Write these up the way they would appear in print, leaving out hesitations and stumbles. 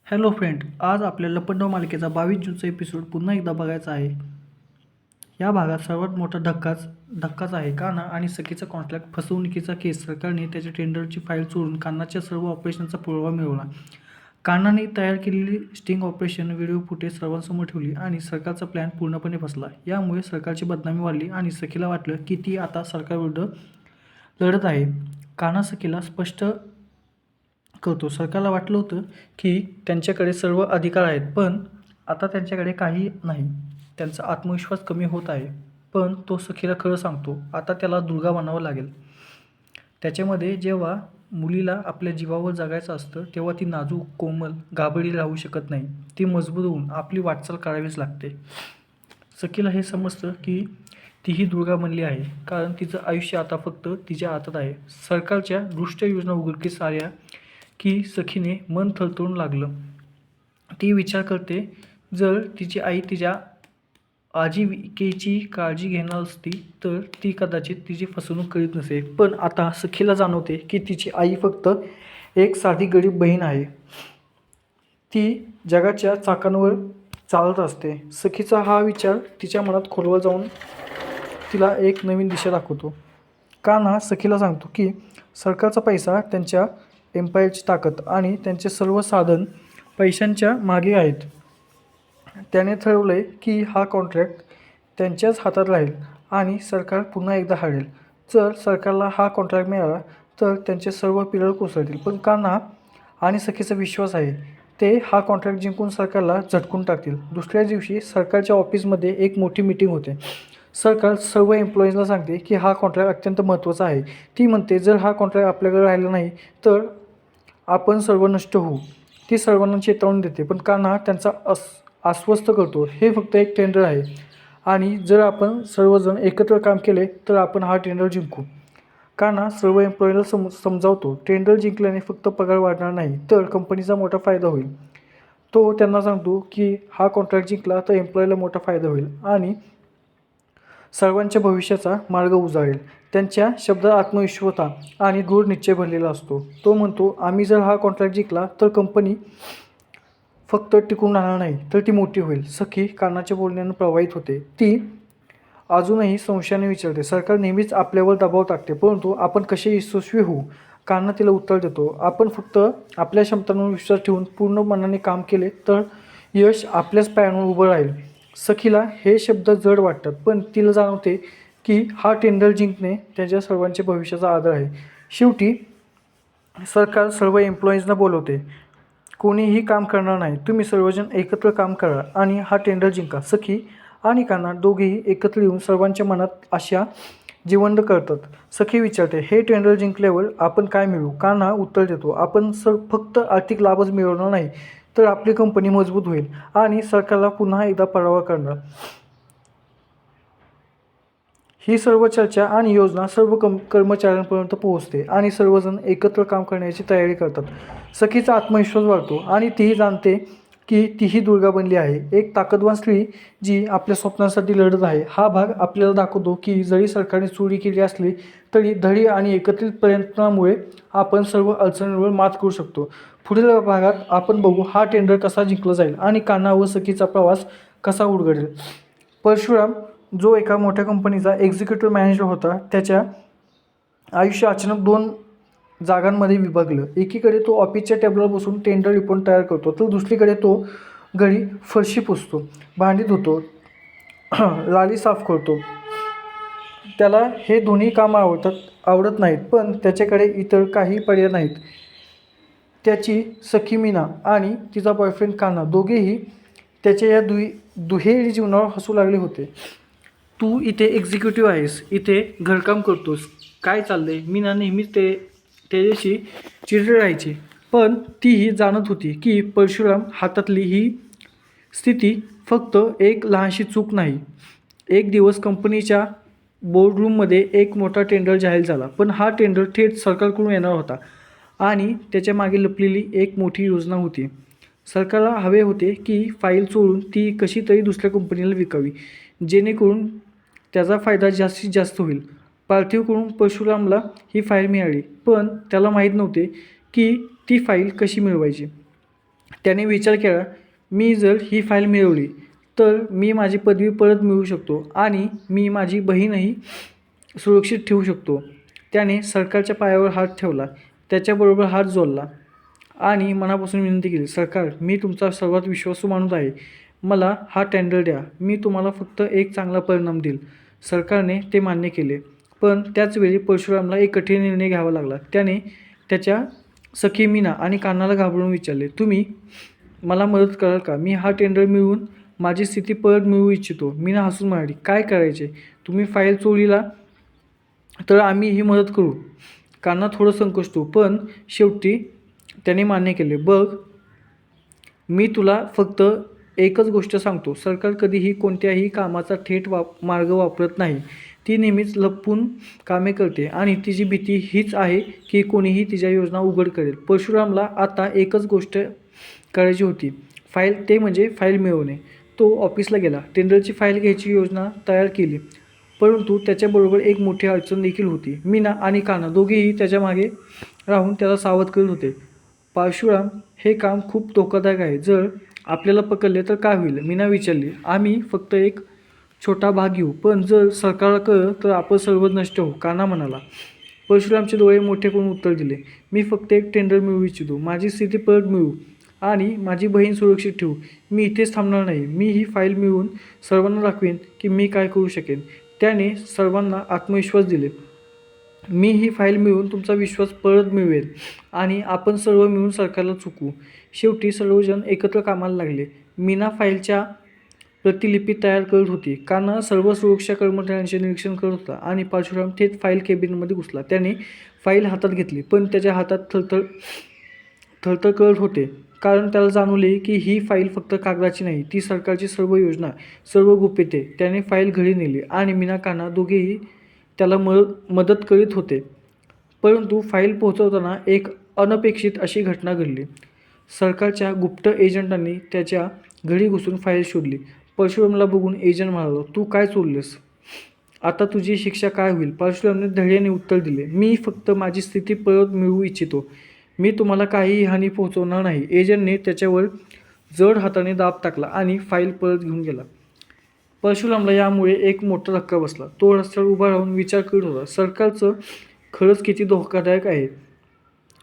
Hello friend, आज आपल्याला लपंडाव मालिकेचा 22 जूनचा एपिसोड पुन्हा एकदा बघायचा आहे. या भागात सर्वात मोठा धक्काच आहे. कान्हा आणि सखीचा कॉन्ट्रॅक्ट फसवणुकीचा केस. सरकारने त्याच्या टेंडरची फाईल चोरून कान्हाच्या सर्व ऑपरेशनचा पुरावा मिळवला. कान्हाने तयार केलेली स्टिंग ऑपरेशन व्हिडिओ फुटेज सर्वांसमोर ठेवली आणि सरकारचा प्लॅन पूर्णपणे फसला. यामुळे सरकारची बदनामी वाढली आणि सखीला वाटलं की ती आता सरकारविरुद्ध लढत आहे. कान्हा सखीला स्पष्ट करतो, सरकारला वाटलं होतं की त्यांच्याकडे सर्व अधिकार आहेत, पण आता त्यांच्याकडे काही नाही. त्यांचा आत्मविश्वास कमी होत आहे. पण तो सखीला खरं सांगतो, आता त्याला दुर्गा बनावं लागेल. त्याच्यामध्ये जेव्हा मुलीला आपल्या जीवावर जगायचं असतं तेव्हा ती नाजूक, कोमल, घाबरलेली राहू शकत नाही. ती मजबूत होऊन आपली वाटचाल करावीच लागते. सखीला हे समजतं की तीही दुर्गा बनली आहे, कारण तिचं आयुष्य आता फक्त तिच्या हातात आहे. सरकारच्या दुष्ट योजना उघडकीस आल्या की सखीने मन थरथरून लागलं. ती विचार करते, जर तिची आई तिच्या आजीविकेची काळजी घेणार असती तर ती कदाचित तिची फसवणूक करीत नसे. पण आता सखीला जाणवते की तिची आई फक्त एक साधी गरीब बहीण आहे. ती जगाच्या चाकांवर चालत असते. सखीचा हा विचार तिच्या मनात खोलवर जाऊन तिला एक नवीन दिशा दाखवतो. कान्हा सखीला सांगतो की सरकारचा पैसा, त्यांच्या एम्पायरची ताकद आणि त्यांचे सर्व साधन पैशांच्या मागे आहेत. त्याने ठरवलंय की हा कॉन्ट्रॅक्ट त्यांच्याच हातात राहील आणि सरकार पुन्हा एकदा हारेल. जर सरकारला हा कॉन्ट्रॅक्ट मिळाला तर त्यांचे सर्व पिलर कोसळतील. पण कान्हा आणि सखीचा विश्वास आहे, ते हा कॉन्ट्रॅक्ट जिंकून सरकारला झटकून टाकतील. दुसऱ्या दिवशी सरकारच्या ऑफिसमध्ये एक मोठी मीटिंग होते. सरकार सर्व एम्प्लॉईजला सांगते की हा कॉन्ट्रॅक्ट अत्यंत महत्त्वाचा आहे. ती म्हणते, जर हा कॉन्ट्रॅक्ट आपल्याकडे राहिला नाही तर आपण सर्व नष्ट होऊ. ती सर्वांना चेतावणी देते, पण कान्हा त्यांचा आश्वस्त करतो, हे फक्त एक टेंडर आहे आणि जर आपण सर्वजण एकत्र काम केले तर आपण हा टेंडर जिंकू. कान्हा सर्व एम्प्लॉईला समजावतो, टेंडर जिंकल्याने फक्त पगार वाढणार नाही तर कंपनीचा मोठा फायदा होईल. तो त्यांना सांगतो की हा कॉन्ट्रॅक्ट जिंकला तर एम्प्लॉईला मोठा फायदा होईल आणि सर्वांच्या भविष्याचा मार्ग उजाळेल. त्यांच्या शब्दात आत्मविश्वास आणि दृढ निश्चय भरलेला असतो. तो म्हणतो, आम्ही जर हा कॉन्ट्रॅक्ट जिंकला तर कंपनी फक्त टिकून राहणार नाही तर ती मोठी होईल. सखी कान्हाच्या बोलण्यानं प्रभावित होते. ती अजूनही संशयाने विचारते, सरकार नेहमीच आपल्यावर दबाव टाकते, परंतु आपण कसे यशस्वी होऊ? कान्हा तिला उत्तर देतो, आपण फक्त आपल्या क्षमतांवर विश्वास ठेवून पूर्ण मनाने काम केले तर यश आपल्याच पायांवर उभं राहील. सखीला हे शब्द जड वाटतात, पण तिला जाणवते की हा टेंडर जिंकणे त्याच्या सर्वांच्या भविष्याचा आधार आहे. शेवटी सरकार सर्व एम्प्लॉईजना बोलवते. कोणीही काम करणार नाही, तुम्ही सर्वजण एकत्र काम करा आणि हा टेंडर जिंका. सखी आणि कान्हा दोघेही एकत्र येऊन सर्वांच्या मनात आशा जिवंत करतात. सखी विचारते, हे टेंडर जिंकल्यावर आपण काय मिळवू? कान्हा उत्तर देतो, आपण फक्त आर्थिक लाभच मिळवणार नाही तर आपली कंपनी मजबूत होईल आणि सरकारला पुन्हा एकदा पराभव करणार. ही सर्व चर्चा आणि योजना सर्व कर्मचाऱ्यांपर्यंत पोहोचते आणि सर्वजण एकत्र काम करण्याची तयारी करतात. सखीचा आत्मविश्वास वाढतो आणि तीही जाणते की तीही दुर्गा बनली आहे, एक ताकदवान स्त्री जी आपल्या स्वप्नांसाठी लढत आहे. हा भाग आपल्याला दाखवतो की जरी सरकारने चोरी केली असली तरी धडी आणि एकत्रित प्रयत्नामुळे आपण सर्व अडचणींवर मात करू शकतो. पुढील भागात आपण बघू हा टेंडर कसा जिंकला जाईल आणि कान्हा व सखीचा प्रवास कसा उलगडेल. परशुराम, जो एका मोठ्या कंपनीचा एक्झिक्युटिव्ह मॅनेजर होता, त्याच्या आयुष्य अचानक दोन जागांमध्ये विभागलं. एकीकडे तो ऑफिसच्या टेबलवर बसून टेंडर रिपोर्ट तयार करतो तर दुसरीकडे तो घरी फरशी पुसतो, भांडी धुतो, लादी साफ करतो. त्याला हे दोन्ही कामं आवडत नाहीत, पण त्याच्याकडे इतर काही पर्याय नाहीत. त्याची सखी मीना आणि तिचा बॉयफ्रेंड कान्हा दोघेही त्याच्या या दुहेरी जीवनावर हसू लागले होते. तू इथे एक्झिक्युटिव्ह आहेस, इथे घरकाम करतोस, काय चाललंय? मीना नेहमीच त्याच्याशी चिडचिड राहायची, पण तीही जाणत होती की परशुराम हातातली ही स्थिती फक्त एक लहानशी चूक नाही. एक दिवस कंपनीच्या बोर्डरूममध्ये एक मोठा टेंडर जाहीर झाला, पण हा टेंडर थेट सरकारकडून येणार होता आणि त्याच्या मागे लपलेली एक मोठी योजना होती. सरकारला हवे होते की फाईल चोरून ती कशी तरी दुसऱ्या कंपनीला विकावी, जेणेकरून त्याचा फायदा जास्तीत जास्त होईल. पार्थिवकडून परशुरामला ही फाईल मिळाली, पण त्याला माहीत नव्हते की ती फाईल कशी मिळवायची. त्याने विचार केला, मी जर ही फाईल मिळवली तर मी माझी पदवी परत मिळवू शकतो आणि मी माझी बहीणही सुरक्षित ठेवू शकतो. त्याने सरकारच्या पायावर हात ठेवला, त्याच्याबरोबर हात जोडला आणि मनापासून विनंती केली, सरकार, मी तुमचा सर्वात विश्वासू माणूस आहे. मला हा टेंडर द्या. मी तुम्हाला फक्त एक चांगला परिणाम देईल. सरकारने ते मान्य केले. पण त्याचवेळी परशुरामला एक कठीण निर्णय घ्यावा लागला. त्याने त्याच्या सखी मीना आणि कान्हाला घाबरून विचारले, तुम्ही मला मदत कराल का? मी हा टेंडर मिळवून माझी स्थिती परत मिळवू इच्छितो. मीना हसून म्हणाली, काय करायचे? तुम्ही फाईल चोरीला तर आम्ही ही मदत करू. कान्हा थोडं संकोचतो, पण शेवटी त्याने मान्य केले. बघ, मी तुला फक्त एकच गोष्ट सांगतो, सरकार कधीही कोणत्याही कामाचा थेट मार्ग वापरत नाही. ती नेहमीच लपून कामे करते आणि तिची भीती हीच आहे की कोणीही तिच्या योजना उघड करेल. परशुरामला आता एकच गोष्ट करायची होती, ते म्हणजे फाईल मिळवणे. तो ऑफिसला गेला, टेंडरची फाईल घ्यायची योजना तयार केली. परंतु त्याच्याबरोबर एक मोठी अडचण देखील होती. मीना आणि कान्हा दोघेही त्याच्या मागे राहून त्याला सावध करत होते. परशुराम, हे काम खूप धोकादायक आहे. जर आपल्याला पकडले तर काय होईल? मीना विचारली. आम्ही फक्त एक छोटा भाग घेऊ, पण जर सरकारला कळलं तर आपण सर्व नष्ट होऊ, कान्हा म्हणाला. परशुरामचे डोळे मोठे करून उत्तर दिले, मी फक्त एक टेंडर मिळवू इच्छितो. माझी स्थिती परत मिळवू आणि माझी बहीण सुरक्षित ठेवू. मी इथेच थांबणार नाही. मी ही फाईल मिळवून सर्वांना दाखवेन की मी काय करू शकेन. त्याने सर्वांना आत्मविश्वास दिले. मी ही फाईल मिळवून तुमचा विश्वास परत मिळवेल आणि आपण सर्व मिळून सरकारला चुकवू. शेवटी सर्वजण एकत्र कामाला लागले. मीना फाईलच्या प्रतिलिपी तयार करत होती. कान्हा सर्व सुरक्षा कर्मचाऱ्यांचे निरीक्षण करत होता आणि परशुराम थेट फाईल केबिनमध्ये घुसला. त्याने फाईल हातात घेतली, पण त्याच्या हातात थरथर करत होते, कारण त्याला जाणवले की ही फाईल फक्त कागदाची नाही, ती सरकारची सर्व योजना, सर्व गुपिते. त्याने फाईल घरी नेली आणि मीना कान्हा दोघेही त्याला मदत करीत होते. परंतु फाईल पोहोचवताना एक अनपेक्षित अशी घटना घडली. सरकारच्या गुप्त एजंटांनी त्याच्या घरी घुसून फाईल शोधली. परशुरामला बघून एजंट म्हणाला, तू काय चोरलेस? आता तुझी शिक्षा काय होईल? परशुरामने धैर्याने उत्तर दिले, मी फक्त माझी स्थिती परत मिळवू इच्छितो. मी तुम्हाला काहीही हानी पोहोचवणार नाही. एजंटने त्याच्यावर जड हाताने दाब टाकला आणि फाईल परत घेऊन गेला. परशुरामला यामुळे एक मोठा धक्का बसला. तो रस्त्यावर उभा राहून विचार करत होता, सरकारचं खरंच किती धोकादायक आहे.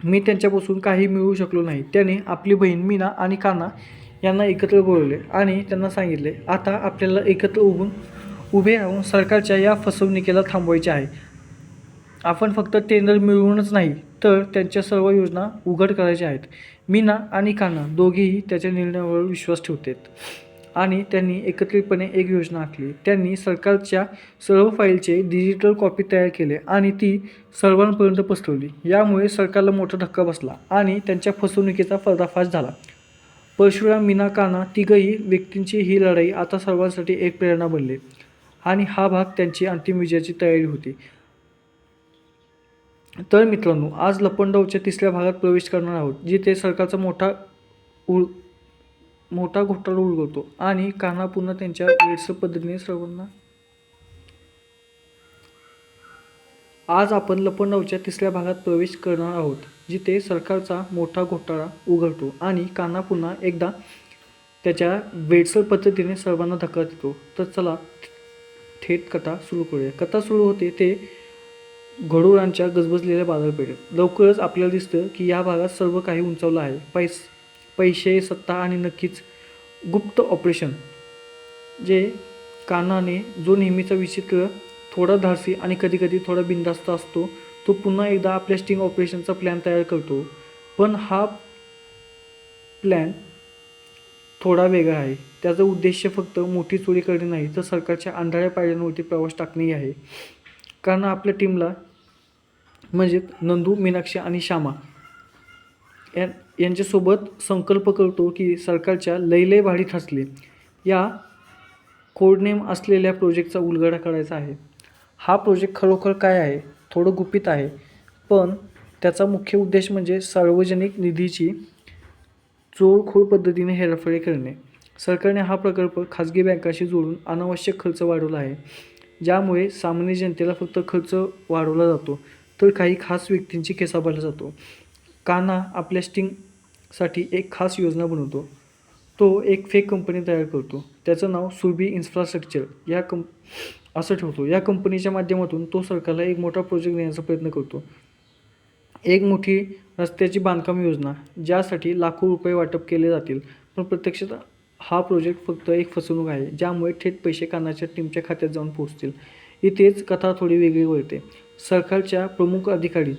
मी त्यांच्यापासून काही मिळवू शकलो नाही. त्याने आपली बहीण मीना आणि कान्हा यांना एकत्र बोलवले आणि त्यांना सांगितले, आता आपल्याला एकत्र उभे राहून सरकारच्या या फसवणुकीला थांबवायचे आहे. आपण फक्त टेंडर मिळवूनच नाही तर त्यांच्या सर्व योजना उघड करायच्या आहेत. मीना आणि कान्हा दोघेही त्याच्या निर्णयावर विश्वास ठेवतात आणि त्यांनी एकत्रितपणे एक योजना आखली. त्यांनी सरकारच्या सर्व फाईलचे डिजिटल कॉपी तयार केले आणि ती सर्वांपर्यंत पसरवली. यामुळे सरकारला मोठा धक्का बसला आणि त्यांच्या फसवणुकीचा पर्दाफाश झाला. परशुराम, मीना, कान्हा तिघही व्यक्तींची ही लढाई आता सर्वांसाठी एक प्रेरणा बनली आणि हा भाग त्यांची अंतिम विजयाची तयारी होती. तर मित्रांनो, आज लपंडावच्या तिसऱ्या भागात प्रवेश करणार आहोत, जिथे सरकारचा मोठा घोटाळा उलगडतो आणि कान्हा पुन्हा त्यांच्या वेडसर पद्धतीने सर्वांना. आज आपण लपंडावच्या तिसऱ्या भागात प्रवेश करणार आहोत, जिथे सरकारचा मोठा घोटाळा उघडतो आणि कान्हा पुन्हा एकदा त्याच्या वेडसर पद्धतीने सर्वांना धक्का देतो. तर चला थेट कथा सुरू करूया. कथा सुरू होते ते घोडोरांच्या गजबजलेल्या बाजारपेठेत. लवकरच आपल्याला दिसतं की या भागात सर्व काही उंचावलं आहे. पैसे, सत्ता आणि नक्कीच गुप्त ऑपरेशन. जे कान्हाने, जो नेहमीचा विचित्र, थोडा धाडसी आणि कधीकधी थोडा बिनधास्त असतो, तो पुन्हा एकदा आपल्या स्टिंग ऑपरेशनचा प्लॅन तयार करतो. पण हा प्लॅन थोडा वेगळा आहे. त्याचा उद्देश फक्त मोठी चोरी करणे नाही, तर सरकारच्या अंधाऱ्या पायऱ्यांवरती प्रवास टाकणेही आहे. कारण आपल्या टीमला म्हणजे नंदू, मीनाक्षी आणि श्यामा यांच्यासोबत संकल्प करतो की सरकारच्या लय भाडी ठसले या कोडनेम असलेल्या प्रोजेक्टचा उलगडा करायचा आहे. हा प्रोजेक्ट खरोखर काय आहे? थोडं गुपित आहे, पण त्याचा मुख्य उद्देश म्हणजे सार्वजनिक निधीची चोरखोर पद्धतीने हेरफेर करणे. सरकारने हा प्रकल्प खाजगी बँकाशी जोडून अनावश्यक खर्च वाढवला आहे, ज्यामुळे सामान्य जनतेला फक्त खर्च वाढवला जातो तर काही खास व्यक्तींची केसा भरला जातो. कान्हा आपल्या साठी एक खास योजना बनवतो. तो एक फेक कंपनी तयार करतो. त्याचं नाव सुरभी इन्फ्रास्ट्रक्चर असं ठेवतो. या कंपनीच्या माध्यमातून तो सरकारला एक मोठा प्रोजेक्ट देण्याचा प्रयत्न करतो. एक मोठी रस्त्याची बांधकाम योजना, ज्यासाठी लाखो रुपये वाटप केले जातील, पण प्रत्यक्षात हा प्रोजेक्ट फक्त एक फसवणूक आहे, ज्यामुळे थेट पैसे कानाच्या टीमच्या खात्यात जाऊन पोहोचतील. इथेच कथा थोडी वेगळी वळते. सरकारच्या प्रमुख अधिकारी,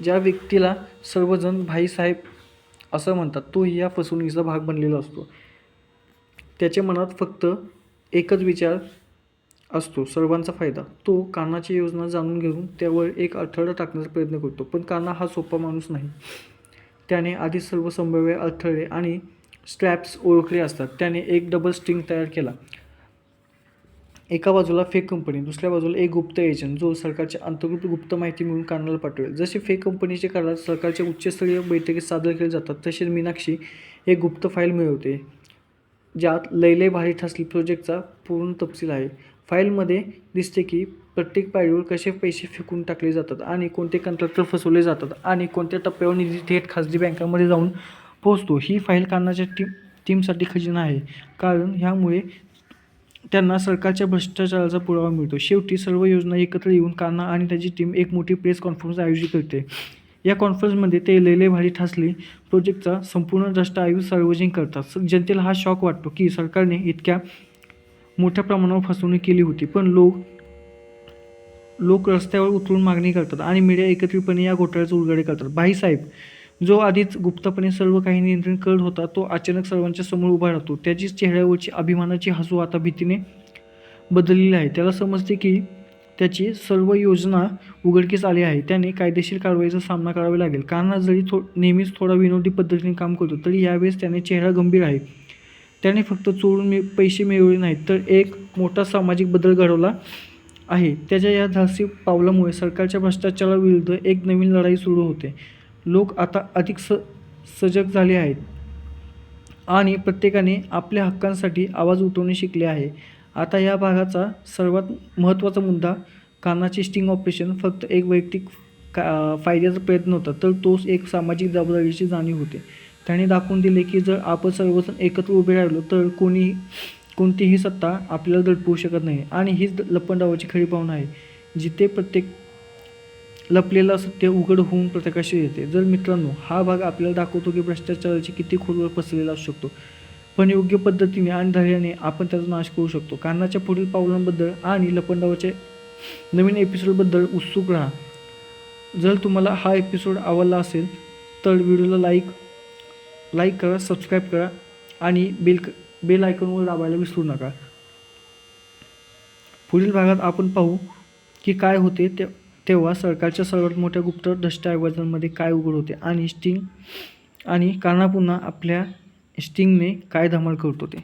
ज्या व्यक्तीला सर्वजण भाईसाहेब असं म्हणतात, तोही या फसवणुकीचा भाग बनलेला असतो. त्याच्या मनात फक्त एकच विचार असतो, सर्वांचा फायदा. तो कान्हाची योजना जाणून घेऊन त्यावर एक अडथळा टाकण्याचा प्रयत्न करतो. पण कान्हा हा सोपा माणूस नाही. त्याने आधीच सर्व संभाव्य अडथळे आणि स्ट्रॅप्स ओळखले असतात. त्याने एक डबल स्टिंग तयार केला. एका बाजूला फेक कंपनी, दुसऱ्या बाजूला एक गुप्त एजंट, जो सरकारच्या अंतर्गत गुप्त माहिती मिळून कान्हाला पाठवेल. जसे फेक कंपनीचे करार सरकारच्या उच्चस्तरीय बैठकीत सादर केले जातात, तसेच मीनाक्षी एक गुप्त फाईल मिळवते, ज्यात लय भारी ठसली प्रोजेक्टचा पूर्ण तपशील आहे. फाईलमध्ये दिसते की प्रत्येक पायरीवर कसे पैसे फेकून टाकले जातात आणि कोणते कंत्राटदार फसवले जातात आणि कोणत्या टप्प्यावर निधी थेट खाजगी बँकांमध्ये जाऊन पोहोचतो. ही फाईल कान्हाच्या टीमसाठी खजिना आहे, कारण ह्यामुळे त्यांना सरकारच्या भ्रष्टाचाराचा पुरावा मिळतो. शेवटी सर्व योजना एकत्र येऊन कान्हा आणि त्याची टीम एक मोठी प्रेस कॉन्फरन्स आयोजित करते. या कॉन्फरन्समध्ये ते लय भारी ठसली प्रोजेक्टचा संपूर्ण दस्तऐवज सार्वजनिक करतात. जनतेला हा शॉक वाटतो की सरकारने इतक्या मोठ्या प्रमाणावर फसवणूक केली होती. पण लोक रस्त्यावर उतरून मागणी करतात आणि मीडिया एकत्रितपणे या घोटाळ्याचे उलगडे करतात. भाईसाहेब, जो आधीच गुप्तपणे सर्व काही नियंत्रण करत होता, तो अचानक सर्वांच्या समोर उभा राहतो. त्याची चेहऱ्यावरची अभिमानाची हसू आता भीतीने बदललेली आहे. त्याला समजते की त्याची सर्व योजना उघडकीस आली आहे. त्याने कायदेशीर कारवाईचा सामना करावा लागेल. कान्हा जरी नेहमीच थोडा विनोदी पद्धतीने काम करतो, तरी यावेळेस त्याने चेहरा गंभीर आहे. त्याने फक्त चोरून पैसे मिळवले नाहीत, तर एक मोठा सामाजिक बदल घडवला आहे. त्याच्या या धाडसी पावलामुळे सरकारच्या भ्रष्टाचाराविरुद्ध एक नवीन लढाई सुरू होते. लोक आता अधिक सजग झाले आहेत आणि प्रत्येकाने आपल्या हक्कांसाठी आवाज उठवणे शिकले आहे. आता या भागाचा सर्वात महत्त्वाचा मुद्दा, कान्हाचे स्टिंग ऑपरेशन फक्त एक वैयक्तिक फायद्याचा प्रयत्न होता, तर तोच एक सामाजिक जबाबदारीची जाणीव होते. त्याने दाखवून दिले की जर आपण सर्वजण एकत्र उभे राहिलो तर कोणतीही सत्ता आपल्याला दडपवू शकत नाही. आणि हीच लपंडावाची खरी भावना आहे, जिथे प्रत्येक लपलेलं सत्य उघड होऊन प्रकाश येते. जर मित्रांनो, हा भाग आपल्याला दाखवतो की भ्रष्टाचाराची किती खोलवर पसरलेला असू शकतो, पण योग्य पद्धतीने आणि धैर्याने आपण त्याचा नाश करू शकतो. कान्हाच्या पुढील पावलांबद्दल आणि लपंडावाच्या नवीन एपिसोडबद्दल उत्सुक राहा. जर तुम्हाला हा एपिसोड आवडला असेल तर व्हिडिओला लाईक करा, सबस्क्राईब करा आणि बेल आयकॉनवर दाबायला विसरू नका. पुढील भागात आपण पाहू की काय होते तेव्हा सरकारच्या सर्वात मोठ्या गुप्त दस्तऐवजांमध्ये काय उघड होते आणि कान्हा पुन्हा आपल्या स्टिंगने काय धमाल करतो ते.